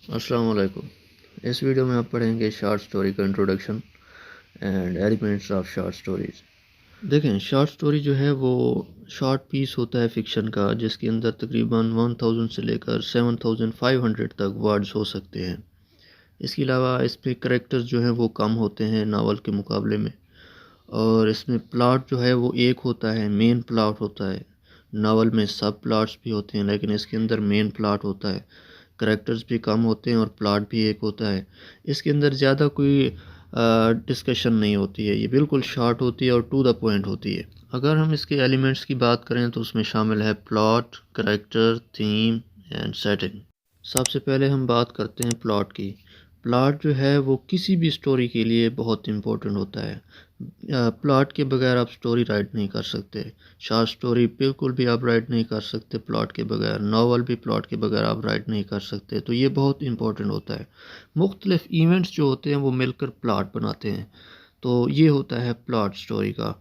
अस्सलाम वालेकुम। इस वीडियो में आप पढ़ेंगे शॉर्ट स्टोरी का introduction and elements of short stories. देखें, शॉर्ट स्टोरी जो है वो शॉर्ट पीस होता है फिक्शन का, जिसके अंदर तकरीबन 1000 से लेकर 7500 तक वर्ड्स हो सकते हैं। इसके अलावा इसमें करेक्टर्स जो हैं वो कम होते हैं नावल के मुकाबले में, और इसमें प्लॉट जो है वो एक होता है, मेन प्लॉट होता है। नावल में सब प्लॉट्स भी होते हैं लेकिन इसके अंदर मेन प्लॉट होता है। करैक्टर्स भी कम होते हैं और प्लॉट भी एक होता है। इसके अंदर ज़्यादा कोई डिस्कशन नहीं होती है, ये बिल्कुल शॉर्ट होती है और टू द पॉइंट होती है। अगर हम इसके एलिमेंट्स की बात करें तो उसमें शामिल है plot, character, theme and setting. सबसे पहले हम बात करते हैं प्लॉट की। प्लॉट जो है वो किसी भी स्टोरी के लिए बहुत इम्पोर्टेंट होता है। प्लॉट के बगैर आप स्टोरी राइट नहीं कर सकते। शॉर्ट स्टोरी बिल्कुल भी आप राइट नहीं कर सकते प्लॉट के बगैर। नावल भी प्लॉट के बगैर आप राइट नहीं कर सकते। तो ये बहुत इम्पोर्टेंट होता है। मुख्तलिफ इवेंट्स जो होते हैं वो मिलकर प्लॉट बनाते हैं। तो ये होता है प्लॉट स्टोरी का।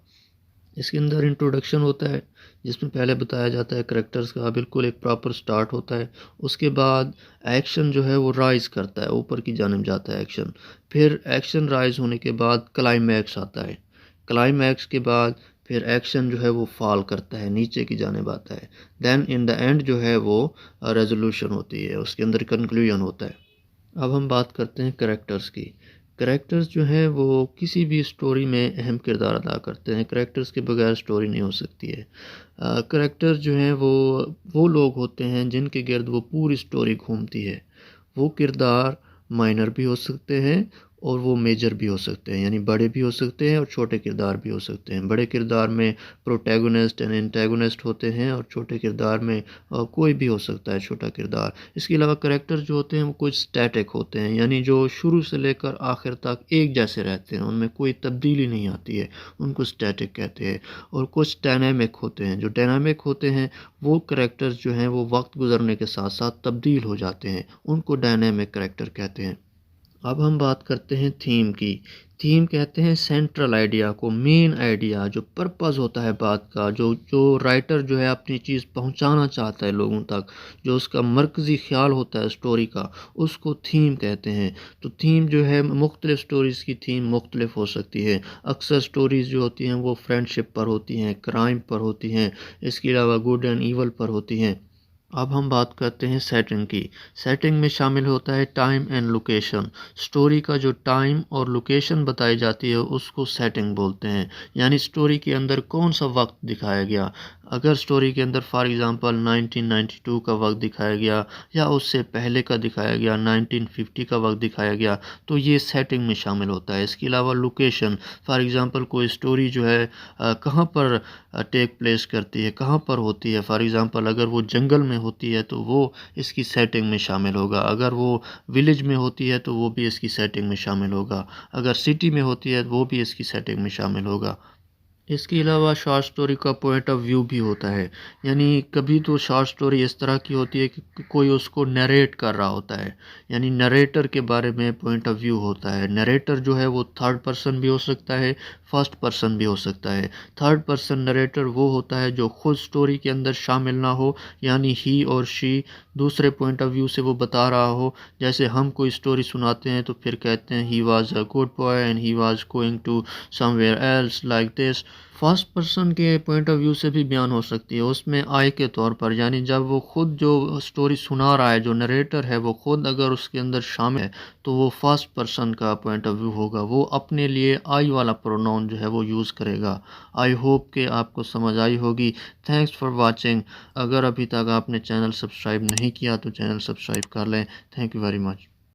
इसके अंदर इंट्रोडक्शन होता है जिसमें पहले बताया जाता है करेक्टर्स का, बिल्कुल एक प्रॉपर स्टार्ट होता है। उसके बाद एक्शन जो है वो राइज करता है, ऊपर की जानिब जाता है एक्शन। फिर एक्शन राइज होने के बाद क्लाइमैक्स आता है। क्लाइमैक्स के बाद फिर एक्शन जो है वो फॉल करता है, नीचे की जानिब आता है। देन इन द एंड जो है वो रेजोल्यूशन होती है, उसके अंदर कंक्लूजन होता है। अब हम बात करते हैं करेक्टर्स की। करेक्टर्स जो हैं वो किसी भी स्टोरी में अहम किरदार अदा करते हैं। करेक्टर्स के बगैर स्टोरी नहीं हो सकती है। करेक्टर्स जो हैं वो लोग होते हैं जिनके गिर्द वो पूरी स्टोरी घूमती है। वो किरदार माइनर भी हो सकते हैं और वो मेजर भी हो सकते हैं, यानी बड़े भी हो सकते हैं और छोटे किरदार भी हो सकते हैं। बड़े किरदार में प्रोटैगोनिस्ट एंड एंटैगोनिस्ट होते हैं और छोटे किरदार में कोई भी हो सकता है छोटा किरदार। इसके अलावा करैक्टर जो होते हैं वो कुछ स्टैटिक होते हैं, यानी जो शुरू से लेकर आखिर तक एक जैसे रहते हैं, उनमें कोई तब्दीली नहीं आती है, उनको स्टैटिक कहते हैं। और कुछ डायनामिक होते हैं। जो डायनामिक होते हैं वो करैक्टर्स जो हैं वो वक्त गुजरने के साथ साथ तब्दील हो जाते हैं, उनको डायनामिक करैक्टर कहते हैं। अब हम बात करते हैं थीम की। थीम कहते हैं सेंट्रल आइडिया को, मेन आइडिया, जो पर्पस होता है बात का, जो जो राइटर जो है अपनी चीज़ पहुंचाना चाहता है लोगों तक, जो उसका मरकज़ी ख्याल होता है स्टोरी का, उसको थीम कहते हैं। तो थीम जो है मुख्तलिफ़ स्टोरीज़ की थीम मुख्तलिफ़ हो सकती है। अक्सर स्टोरीज़ जो होती हैं वो फ्रेंडशिप पर होती हैं, क्राइम पर होती हैं, इसके अलावा गुड एंड ईवल पर होती हैं। अब हम बात करते हैं सेटिंग की। सेटिंग में शामिल होता है टाइम एंड लोकेशन। स्टोरी का जो टाइम और लोकेशन बताई जाती है उसको सेटिंग बोलते हैं, यानी स्टोरी के अंदर कौन सा वक्त दिखाया गया। अगर स्टोरी के अंदर फॉर एग्ज़ाम्पल 1992 का वक्त दिखाया गया या उससे पहले का दिखाया गया, 1950 का वक्त दिखाया गया, तो ये सेटिंग में शामिल होता है। इसके अलावा लोकेशन, फॉर एग्ज़ाम्पल कोई स्टोरी जो है कहाँ पर टेक प्लेस करती है, कहाँ पर होती है। फॉर एग्ज़ाम्पल अगर वो जंगल में होती है तो वो इसकी सेटिंग में शामिल होगा। अगर वो विलेज में होती है तो वो भी इसकी सेटिंग में शामिल होगा। अगर सिटी में होती है तो वो भी इसकी सेटिंग में शामिल होगा। इसके अलावा शॉर्ट स्टोरी का पॉइंट ऑफ व्यू भी होता है, यानी कभी तो शॉर्ट स्टोरी इस तरह की होती है कि कोई उसको नरेट कर रहा होता है, यानी नरेटर के बारे में पॉइंट ऑफ व्यू होता है। नरेटर जो है वो थर्ड पर्सन भी हो सकता है, फर्स्ट पर्सन भी हो सकता है। थर्ड पर्सन नरेटर वो होता है जो खुद स्टोरी के अंदर शामिल ना हो, यानी ही और शी दूसरे पॉइंट ऑफ व्यू से वो बता रहा हो। जैसे हम कोई स्टोरी सुनाते हैं तो फिर कहते हैं he was a good boy and he was going to somewhere else like this. First person के पॉइंट ऑफ व्यू से भी बयान हो सकती है, उसमें आई के तौर पर, यानी जब वो खुद जो स्टोरी सुना रहा है, जो नरेटर है वो खुद अगर उसके अंदर शामिल है तो वो फर्स्ट पर्सन का पॉइंट ऑफ व्यू होगा। वो अपने लिए आई वाला प्रोनाउन जो है वो यूज़ करेगा। आई होप कि आपको समझ आई होगी। Thanks for watching. अगर अभी तक आपने चैनल सब्सक्राइब नहीं किया तो चैनल सब्सक्राइब कर लें। Thank you very much.